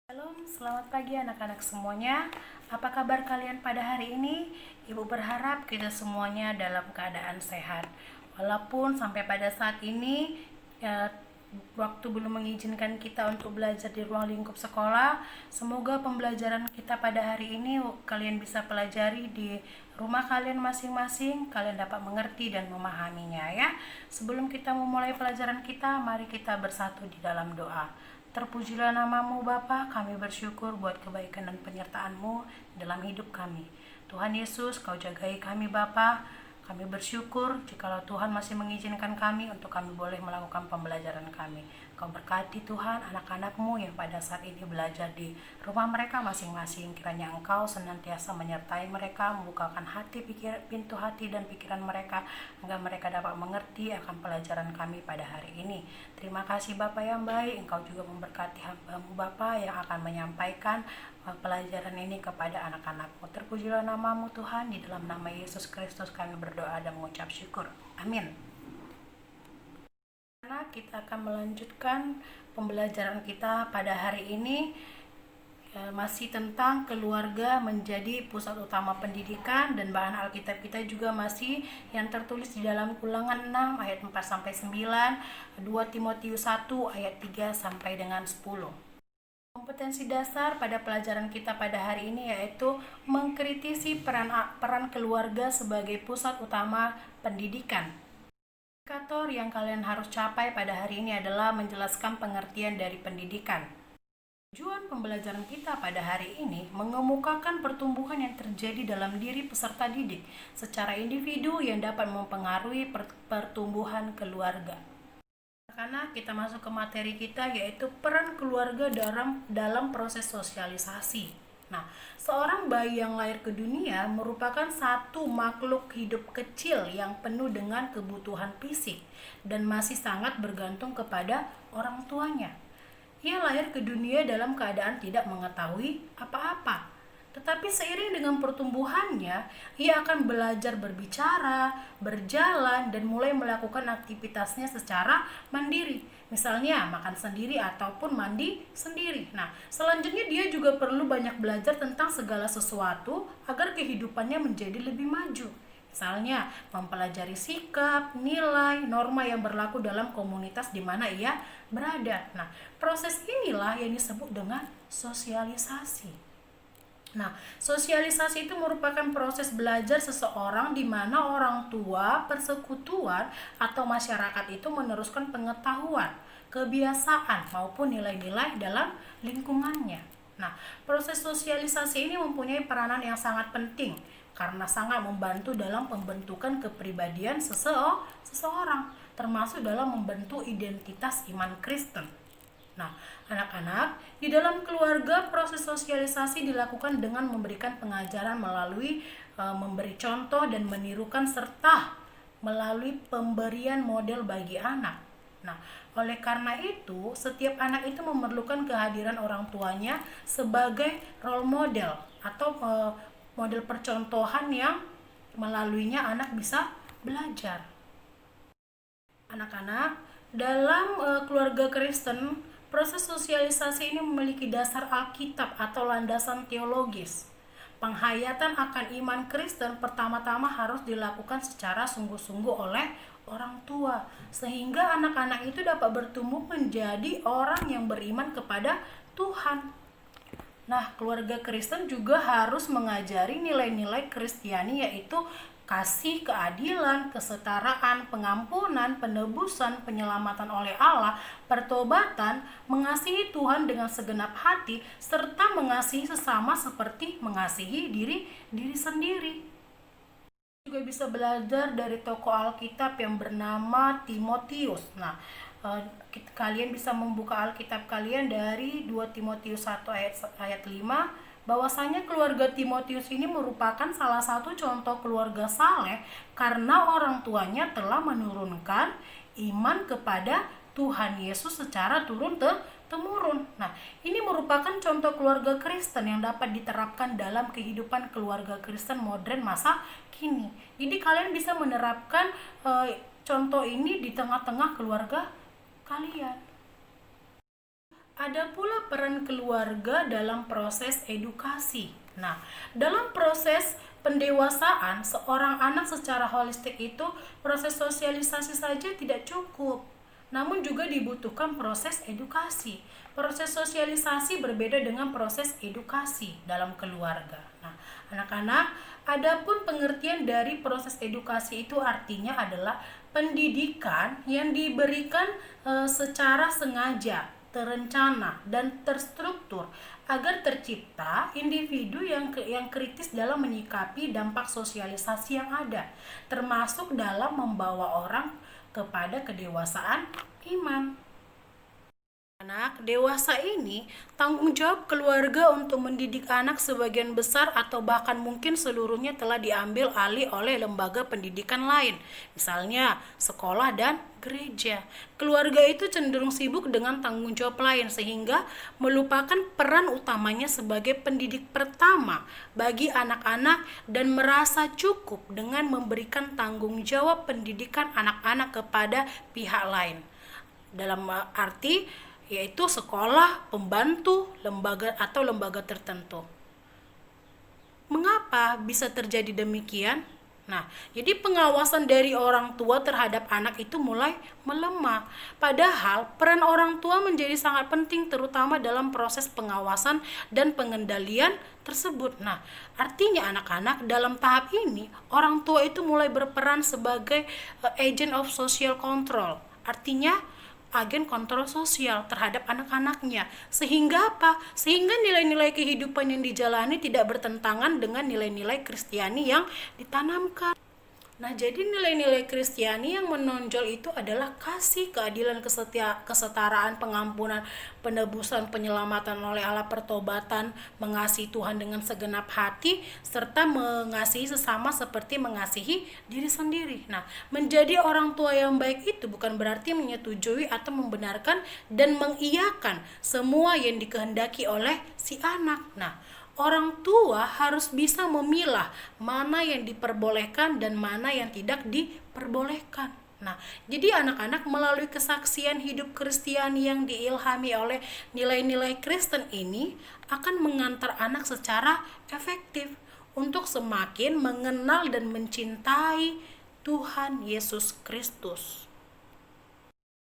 Shalom, selamat pagi anak-anak semuanya. Apa kabar kalian pada hari ini? Ibu berharap kita semuanya dalam keadaan sehat. Walaupun sampai pada saat ini waktu belum mengizinkan kita untuk belajar di ruang lingkup sekolah, semoga pembelajaran kita pada hari ini kalian bisa pelajari di rumah kalian masing-masing, kalian dapat mengerti dan memahaminya ya. Sebelum kita memulai pelajaran kita, mari kita bersatu di dalam doa. Terpujilah namamu Bapa, kami bersyukur buat kebaikan dan penyertaan-Mu dalam hidup kami. Tuhan Yesus, Kau jagai kami Bapa. Kami bersyukur jikalau Tuhan masih mengizinkan kami untuk kami boleh melakukan pembelajaran kami. Kau berkati Tuhan anak-anak-Mu yang pada saat ini belajar di rumah mereka masing-masing. Kiranya Engkau senantiasa menyertai mereka, membukakan pintu hati dan pikiran mereka, agar mereka dapat mengerti akan pelajaran kami pada hari ini. Terima kasih Bapa yang baik, Engkau juga memberkati hamba-Mu Bapa yang akan menyampaikan pelajaran ini kepada anak-anak-Mu. Terpujilah namamu Tuhan, di dalam nama Yesus Kristus kami berdoa dan mengucap syukur. Amin. Kita akan melanjutkan pembelajaran kita pada hari ini masih tentang keluarga menjadi pusat utama pendidikan, dan bahan Alkitab kita juga masih yang tertulis di dalam Ulangan 6 ayat 4 sampai 9, 2 Timotius 1 ayat 3 sampai dengan 10. Kompetensi dasar pada pelajaran kita pada hari ini yaitu mengkritisi peran keluarga sebagai pusat utama pendidikan. Indikator yang kalian harus capai pada hari ini adalah menjelaskan pengertian dari pendidikan. Tujuan pembelajaran kita pada hari ini mengemukakan pertumbuhan yang terjadi dalam diri peserta didik secara individu yang dapat mempengaruhi pertumbuhan keluarga. Karena kita masuk ke materi kita yaitu peran keluarga dalam proses sosialisasi. Nah, seorang bayi yang lahir ke dunia merupakan satu makhluk hidup kecil yang penuh dengan kebutuhan fisik dan masih sangat bergantung kepada orang tuanya. Ia lahir ke dunia dalam keadaan tidak mengetahui apa-apa. Tetapi seiring dengan pertumbuhannya, ia akan belajar berbicara, berjalan, dan mulai melakukan aktivitasnya secara mandiri. Misalnya makan sendiri ataupun mandi sendiri. Nah, selanjutnya dia juga perlu banyak belajar tentang segala sesuatu agar kehidupannya menjadi lebih maju. Misalnya, mempelajari sikap, nilai, norma yang berlaku dalam komunitas di mana ia berada. Nah, proses inilah yang disebut dengan sosialisasi. Nah, sosialisasi itu merupakan proses belajar seseorang di mana orang tua, persekutuan, atau masyarakat itu meneruskan pengetahuan, kebiasaan, maupun nilai-nilai dalam lingkungannya. Nah, proses sosialisasi ini mempunyai peranan yang sangat penting karena sangat membantu dalam pembentukan kepribadian seseorang, termasuk dalam membentuk identitas iman Kristen. Nah, anak-anak, di dalam keluarga proses sosialisasi dilakukan dengan memberikan pengajaran melalui memberi contoh dan menirukan serta melalui pemberian model bagi anak. Nah, oleh karena itu, setiap anak itu memerlukan kehadiran orang tuanya sebagai role model atau model percontohan yang melaluinya anak bisa belajar. Anak-anak, dalam keluarga Kristen, proses sosialisasi ini memiliki dasar Alkitab atau landasan teologis. Penghayatan akan iman Kristen pertama-tama harus dilakukan secara sungguh-sungguh oleh orang tua, sehingga anak-anak itu dapat bertumbuh menjadi orang yang beriman kepada Tuhan. Nah, keluarga Kristen juga harus mengajari nilai-nilai Kristiani yaitu kasih, keadilan, kesetaraan, pengampunan, penebusan, penyelamatan oleh Allah, pertobatan, mengasihi Tuhan dengan segenap hati, serta mengasihi sesama seperti mengasihi diri sendiri. Juga bisa belajar dari tokoh Alkitab yang bernama Timotius. Nah, kalian bisa membuka Alkitab kalian dari 2 Timotius 1 ayat 5. Bahwasanya keluarga Timotius ini merupakan salah satu contoh keluarga saleh karena orang tuanya telah menurunkan iman kepada Tuhan Yesus secara turun-temurun. Nah, ini merupakan contoh keluarga Kristen yang dapat diterapkan dalam kehidupan keluarga Kristen modern masa kini. Jadi kalian bisa menerapkan contoh ini di tengah-tengah keluarga kalian. Ada pula peran keluarga dalam proses edukasi. Nah, dalam proses pendewasaan, seorang anak secara holistik itu proses sosialisasi saja tidak cukup, namun juga dibutuhkan proses edukasi. Proses sosialisasi berbeda dengan proses edukasi dalam keluarga. Nah, anak-anak, adapun pengertian dari proses edukasi itu artinya adalah pendidikan yang diberikan secara sengaja, terencana, dan terstruktur agar tercipta individu yang kritis dalam menyikapi dampak sosialisasi yang ada, termasuk dalam membawa orang kepada kedewasaan iman. Anak dewasa ini, tanggung jawab keluarga untuk mendidik anak sebagian besar atau bahkan mungkin seluruhnya telah diambil alih oleh lembaga pendidikan lain, misalnya sekolah dan gereja. Keluarga itu cenderung sibuk dengan tanggung jawab lain sehingga melupakan peran utamanya sebagai pendidik pertama bagi anak-anak dan merasa cukup dengan memberikan tanggung jawab pendidikan anak-anak kepada pihak lain. Dalam arti yaitu sekolah, pembantu, lembaga atau lembaga tertentu. Mengapa bisa terjadi demikian? Nah, jadi pengawasan dari orang tua terhadap anak itu mulai melemah. Padahal peran orang tua menjadi sangat penting terutama dalam proses pengawasan dan pengendalian tersebut. Nah, artinya anak-anak dalam tahap ini, orang tua itu mulai berperan sebagai agent of social control. Artinya agen kontrol sosial terhadap anak-anaknya. Sehingga apa? Sehingga nilai-nilai kehidupan yang dijalani tidak bertentangan dengan nilai-nilai Kristiani yang ditanamkan. Nah, jadi nilai-nilai Kristiani yang menonjol itu adalah kasih, keadilan, kesetaraan, pengampunan, penebusan, penyelamatan oleh Allah, pertobatan, mengasihi Tuhan dengan segenap hati, serta mengasihi sesama seperti mengasihi diri sendiri. Nah, menjadi orang tua yang baik itu bukan berarti menyetujui atau membenarkan dan mengiyakan semua yang dikehendaki oleh si anak. Nah, orang tua harus bisa memilah mana yang diperbolehkan dan mana yang tidak diperbolehkan. Nah, jadi anak-anak melalui kesaksian hidup Kristiani yang diilhami oleh nilai-nilai Kristen ini akan mengantar anak secara efektif untuk semakin mengenal dan mencintai Tuhan Yesus Kristus.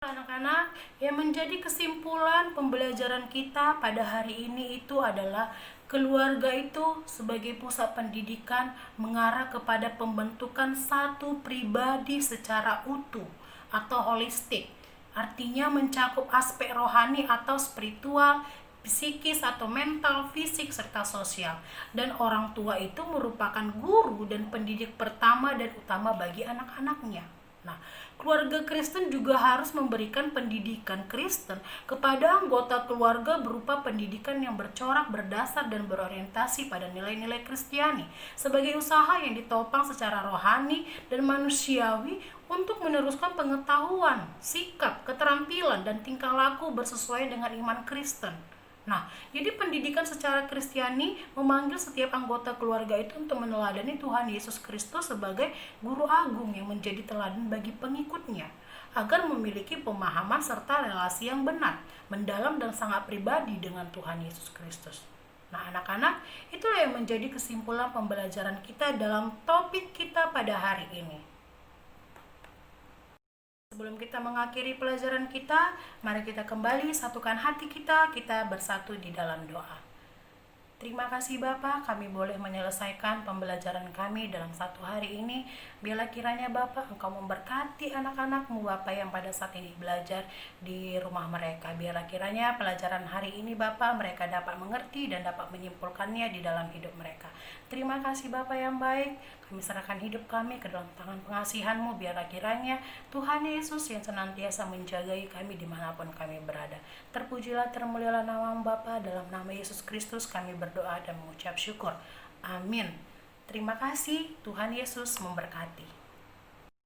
Anak-anak, yang menjadi kesimpulan pembelajaran kita pada hari ini itu adalah keluarga itu sebagai pusat pendidikan mengarah kepada pembentukan satu pribadi secara utuh atau holistik. Artinya mencakup aspek rohani atau spiritual, psikis atau mental, fisik, serta sosial. Dan orang tua itu merupakan guru dan pendidik pertama dan utama bagi anak-anaknya. Nah, keluarga Kristen juga harus memberikan pendidikan Kristen kepada anggota keluarga berupa pendidikan yang bercorak, berdasar, dan berorientasi pada nilai-nilai Kristiani sebagai usaha yang ditopang secara rohani dan manusiawi untuk meneruskan pengetahuan, sikap, keterampilan, dan tingkah laku bersesuaian dengan iman Kristen. Nah, jadi pendidikan secara Kristiani memanggil setiap anggota keluarga itu untuk meneladani Tuhan Yesus Kristus sebagai guru agung yang menjadi teladan bagi pengikutnya, agar memiliki pemahaman serta relasi yang benar, mendalam dan sangat pribadi dengan Tuhan Yesus Kristus. Nah, anak-anak, itulah yang menjadi kesimpulan pembelajaran kita dalam topik kita pada hari ini. Sebelum kita mengakhiri pelajaran kita, mari kita kembali satukan hati kita bersatu di dalam doa. Terima kasih Bapak, kami boleh menyelesaikan pembelajaran kami dalam satu hari ini. Biarlah kiranya Bapak Engkau memberkati anak-anak-Mu Bapak yang pada saat ini belajar di rumah mereka. Biarlah kiranya pelajaran hari ini Bapak mereka dapat mengerti dan dapat menyimpulkannya di dalam hidup mereka. Terima kasih Bapak yang baik, kami serahkan hidup kami ke dalam tangan pengasihan-Mu. Biarlah kiranya Tuhan Yesus yang senantiasa menjagai kami dimanapun kami berada. Terpujilah, termulialah nama-Mu Bapa. Dalam nama Yesus Kristus kami berdoa dan mengucap syukur. Amin. Terima kasih, Tuhan Yesus memberkati.